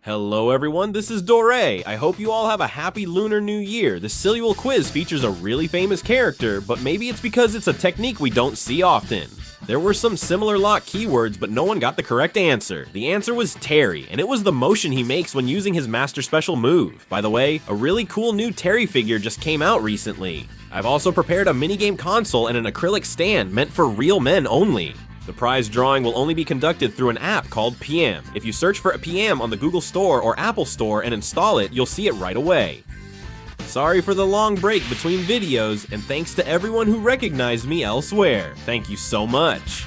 Hello everyone, this is Dore. I hope you all have a happy Lunar New Year. This silly little quiz features a really famous character, but maybe it's because it's a technique we don't see often. There were some similar lock keywords, but no one got the correct answer. The answer was Terry, and it was the motion he makes when using his master special move. By the way, a really cool new Terry figure just came out recently. I've also prepared a minigame console and an acrylic stand meant for real men only. The prize drawing will only be conducted through an app called PM. If you search for a PM on the Google Store or Apple Store and install it, you'll see it right away. Sorry for the long break between videos, and thanks to everyone who recognized me elsewhere. Thank you so much.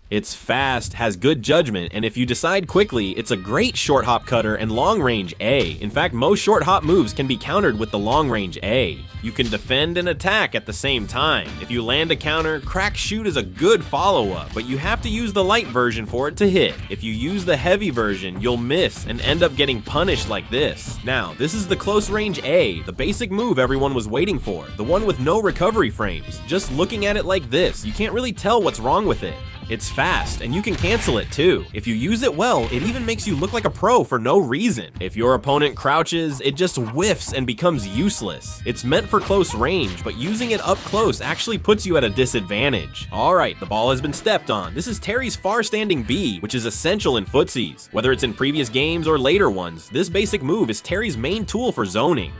It's fast, has good judgment, and if you decide quickly, it's a great short hop cutter and long range A. In fact, most short hop moves can be countered with the long range A. You can defend and attack at the same time. If you land a counter, crack shoot is a good follow-up, but you have to use the light version for it to hit. If you use the heavy version, you'll miss and end up getting punished like this. Now, this is the close range A, the basic move everyone was waiting for, the one with no recovery frames. Just looking at it like this, you can't really tell what's wrong with it. It's fast, and you can cancel it too. If you use it well, it even makes you look like a pro for no reason. If your opponent crouches, it just whiffs and becomes useless. It's meant for close range, but using it up close actually puts you at a disadvantage. Alright, the ball has been stepped on. This is Terry's far-standing B, which is essential in footsies. Whether it's in previous games or later ones, this basic move is Terry's main tool for zoning.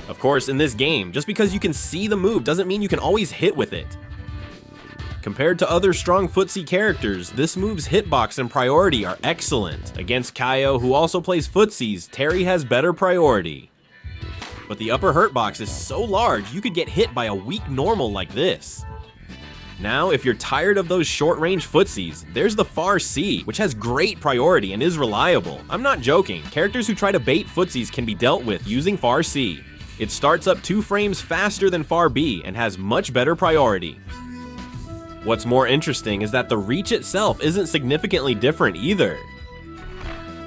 Of course, in this game, just because you can see the move doesn't mean you can always hit with it. Compared to other strong footsie characters, this move's hitbox and priority are excellent. Against Kaio, who also plays footsies, Terry has better priority. But the upper hurt box is so large, you could get hit by a weak normal like this. Now, if you're tired of those short-range footsies, there's the far C, which has great priority and is reliable. I'm not joking, characters who try to bait footsies can be dealt with using far C. It starts up 2 frames faster than far B and has much better priority. What's more interesting is that the reach itself isn't significantly different either.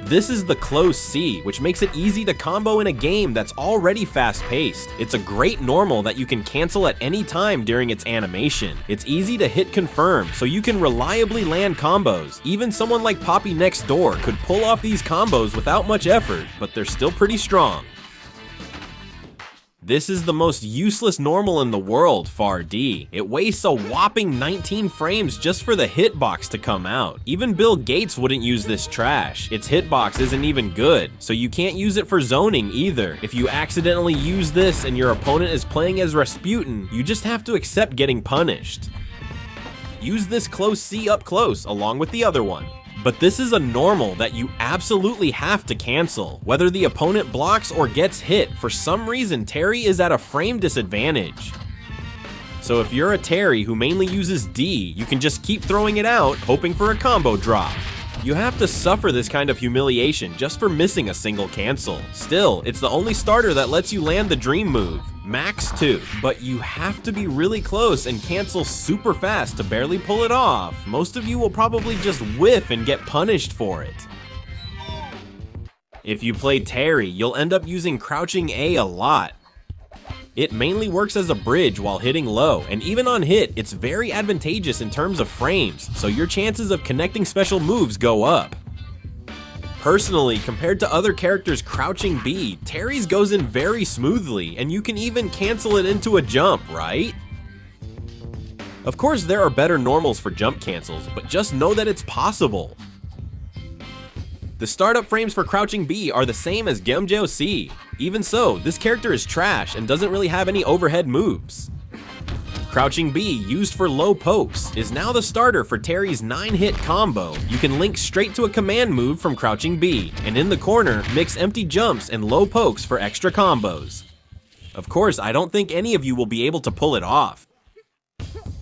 This is the close C, which makes it easy to combo in a game that's already fast-paced. It's a great normal that you can cancel at any time during its animation. It's easy to hit confirm, so you can reliably land combos. Even someone like Poppy next door could pull off these combos without much effort, but they're still pretty strong. This is the most useless normal in the world, far D. It wastes a whopping 19 frames just for the hitbox to come out. Even Bill Gates wouldn't use this trash. Its hitbox isn't even good, so you can't use it for zoning either. If you accidentally use this and your opponent is playing as Rasputin, you just have to accept getting punished. Use this close C up close along with the other one. But this is a normal that you absolutely have to cancel. Whether the opponent blocks or gets hit, for some reason Terry is at a frame disadvantage. So if you're a Terry who mainly uses D, you can just keep throwing it out, hoping for a combo drop. You have to suffer this kind of humiliation just for missing a single cancel. Still, it's the only starter that lets you land the dream move, Max 2. But you have to be really close and cancel super fast to barely pull it off. Most of you will probably just whiff and get punished for it. If you play Terry, you'll end up using crouching A a lot. It mainly works as a bridge while hitting low, and even on hit, it's very advantageous in terms of frames, so your chances of connecting special moves go up. Personally, compared to other characters crouching B, Terry's goes in very smoothly, and you can even cancel it into a jump, right? Of course, there are better normals for jump cancels, but just know that it's possible. The startup frames for crouching B are the same as Gemjo C. Even so, this character is trash and doesn't really have any overhead moves. Crouching B, used for low pokes, is now the starter for Terry's 9-hit combo. You can link straight to a command move from Crouching B, and in the corner, mix empty jumps and low pokes for extra combos. Of course, I don't think any of you will be able to pull it off.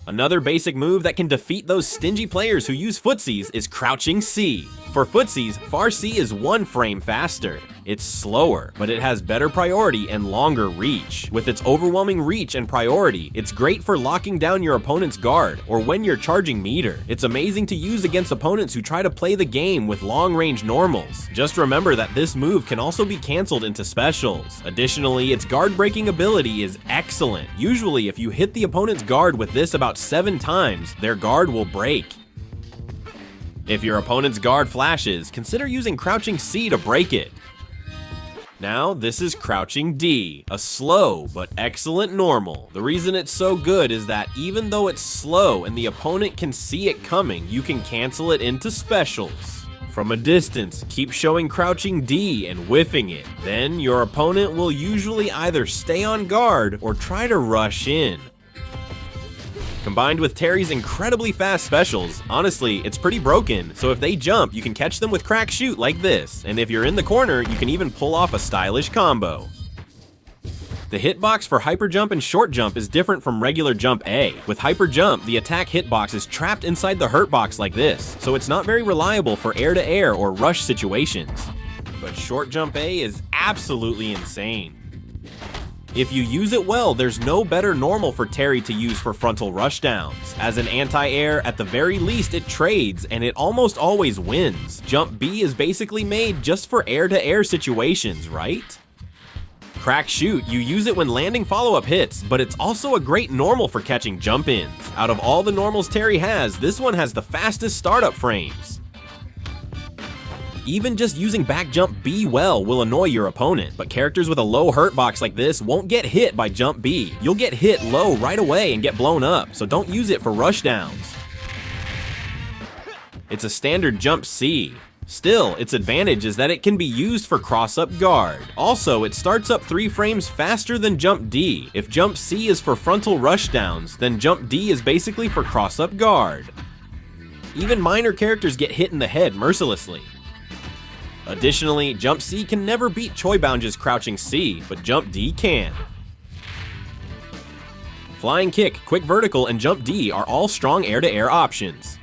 Another basic move that can defeat those stingy players who use footsies is Crouching C. For footsies, far C is 1 frame faster. It's slower, but it has better priority and longer reach. With its overwhelming reach and priority, it's great for locking down your opponent's guard, or when you're charging meter. It's amazing to use against opponents who try to play the game with long-range normals. Just remember that this move can also be cancelled into specials. Additionally, its guard-breaking ability is excellent. Usually, if you hit the opponent's guard with this about 7 times, their guard will break. If your opponent's guard flashes, consider using Crouching C to break it. Now, this is Crouching D, a slow but excellent normal. The reason it's so good is that even though it's slow and the opponent can see it coming, you can cancel it into specials. From a distance, keep showing Crouching D and whiffing it. Then, your opponent will usually either stay on guard or try to rush in. Combined with Terry's incredibly fast specials, honestly, it's pretty broken, so if they jump, you can catch them with Crack Shoot like this, and if you're in the corner, you can even pull off a stylish combo. The hitbox for Hyper Jump and Short Jump is different from regular Jump A. With Hyper Jump, the attack hitbox is trapped inside the hurt box like this, so it's not very reliable for air-to-air or rush situations. But Short Jump A is absolutely insane. If you use it well, there's no better normal for Terry to use for frontal rushdowns. As an anti-air, at the very least it trades, and it almost always wins. Jump B is basically made just for air-to-air situations, right? Crack Shoot, you use it when landing follow-up hits, but it's also a great normal for catching jump-ins. Out of all the normals Terry has, this one has the fastest startup frames. Even just using back jump B well will annoy your opponent, but characters with a low hurt box like this won't get hit by jump B. You'll get hit low right away and get blown up, so don't use it for rushdowns. It's a standard jump C. Still, its advantage is that it can be used for cross-up guard. Also, it starts up 3 frames faster than jump D. If jump C is for frontal rushdowns, then jump D is basically for cross-up guard. Even minor characters get hit in the head mercilessly. Additionally, Jump C can never beat Choi Bounge's Crouching C, but Jump D can. Flying Kick, Quick Vertical, and Jump D are all strong air-to-air options.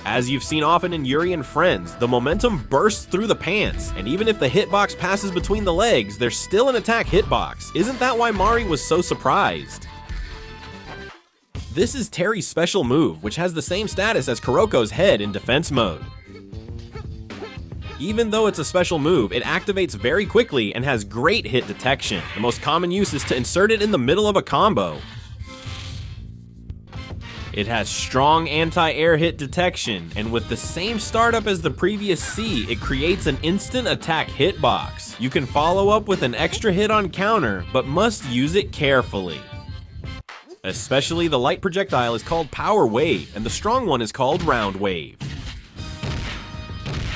As you've seen often in Yuri and Friends, the momentum bursts through the pants, and even if the hitbox passes between the legs, there's still an attack hitbox. Isn't that why Mari was so surprised? This is Terry's special move, which has the same status as Kuroko's head in defense mode. Even though it's a special move, it activates very quickly and has great hit detection. The most common use is to insert it in the middle of a combo. It has strong anti-air hit detection, and with the same startup as the previous C, it creates an instant attack hitbox. You can follow up with an extra hit on counter, but must use it carefully. Especially the light projectile is called Power Wave, and the strong one is called Round Wave.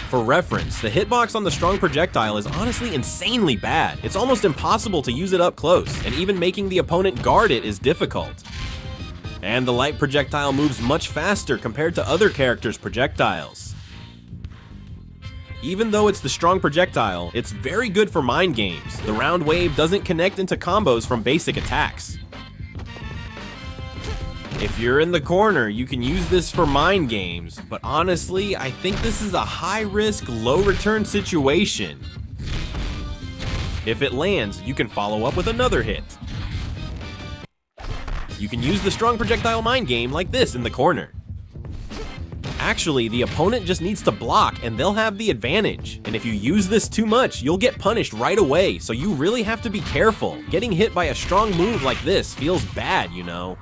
For reference, the hitbox on the strong projectile is honestly insanely bad. It's almost impossible to use it up close, and even making the opponent guard it is difficult. And the light projectile moves much faster compared to other characters' projectiles. Even though it's the strong projectile, it's very good for mind games. The round wave doesn't connect into combos from basic attacks. If you're in the corner, you can use this for mind games, but honestly, I think this is a high-risk, low-return situation. If it lands, you can follow up with another hit. You can use the strong projectile mind game like this in the corner. Actually, the opponent just needs to block and they'll have the advantage. And if you use this too much, you'll get punished right away, so you really have to be careful. Getting hit by a strong move like this feels bad, you know.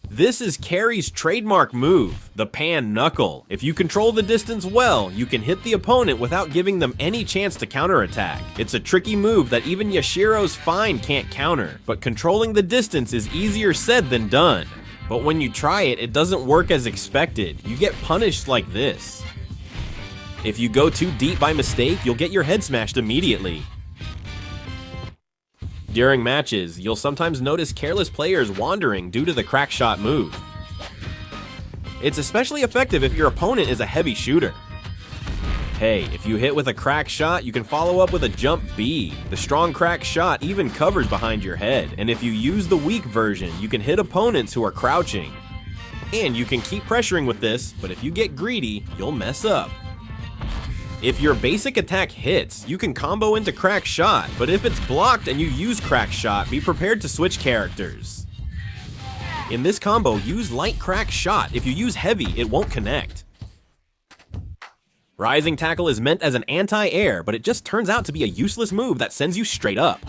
This is Carrie's trademark move, the Pan Knuckle. If you control the distance well, you can hit the opponent without giving them any chance to counterattack. It's a tricky move that even Yashiro's Fine can't counter, but controlling the distance is easier said than done. But when you try it, it doesn't work as expected. You get punished like this. If you go too deep by mistake, you'll get your head smashed immediately. During matches, you'll sometimes notice careless players wandering due to the crack shot move. It's especially effective if your opponent is a heavy shooter. Hey, if you hit with a crack shot, you can follow up with a jump B. The strong crack shot even covers behind your head, and if you use the weak version, you can hit opponents who are crouching. And you can keep pressuring with this, but if you get greedy, you'll mess up. If your basic attack hits, you can combo into Crack Shot, but if it's blocked and you use Crack Shot, be prepared to switch characters. In this combo, use Light Crack Shot. If you use Heavy, it won't connect. Rising Tackle is meant as an anti-air, but it just turns out to be a useless move that sends you straight up.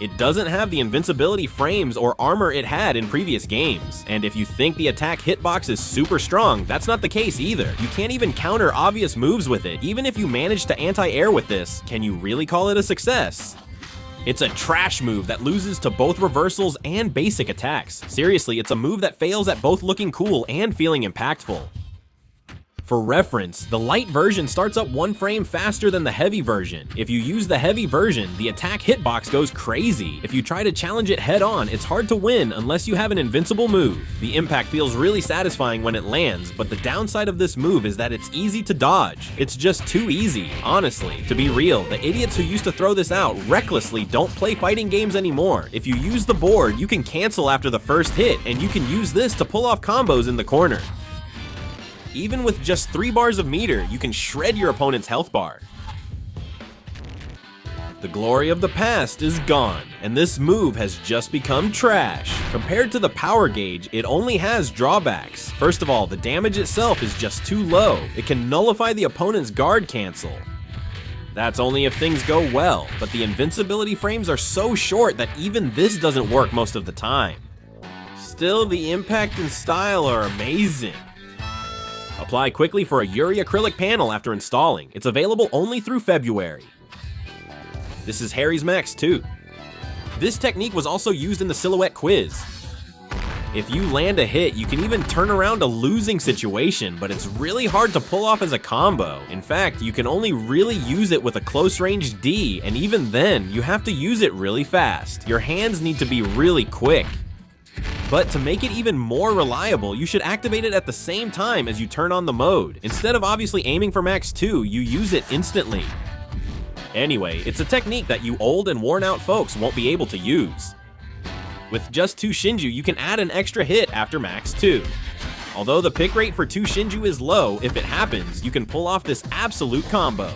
It doesn't have the invincibility frames or armor it had in previous games. And if you think the attack hitbox is super strong, that's not the case either. You can't even counter obvious moves with it. Even if you manage to anti-air with this, can you really call it a success? It's a trash move that loses to both reversals and basic attacks. Seriously, it's a move that fails at both looking cool and feeling impactful. For reference, the light version starts up 1 frame faster than the heavy version. If you use the heavy version, the attack hitbox goes crazy. If you try to challenge it head on, it's hard to win unless you have an invincible move. The impact feels really satisfying when it lands, but the downside of this move is that it's easy to dodge. It's just too easy, honestly. To be real, the idiots who used to throw this out recklessly don't play fighting games anymore. If you use the board, you can cancel after the first hit, and you can use this to pull off combos in the corner. Even with just 3 bars of meter, you can shred your opponent's health bar. The glory of the past is gone, and this move has just become trash. Compared to the power gauge, it only has drawbacks. First of all, the damage itself is just too low. It can nullify the opponent's guard cancel. That's only if things go well, but the invincibility frames are so short that even this doesn't work most of the time. Still, the impact and style are amazing. Apply quickly for a Yuri acrylic panel after installing. It's available only through February. This is Harry's Max 2. This technique was also used in the silhouette quiz. If you land a hit, you can even turn around a losing situation, but it's really hard to pull off as a combo. In fact, you can only really use it with a close range D, and even then, you have to use it really fast. Your hands need to be really quick. But to make it even more reliable, you should activate it at the same time as you turn on the mode. Instead of obviously aiming for max 2, you use it instantly. Anyway, it's a technique that you old and worn out folks won't be able to use. With just 2 Shinju, you can add an extra hit after max 2. Although the pick rate for 2 Shinju is low, if it happens, you can pull off this absolute combo.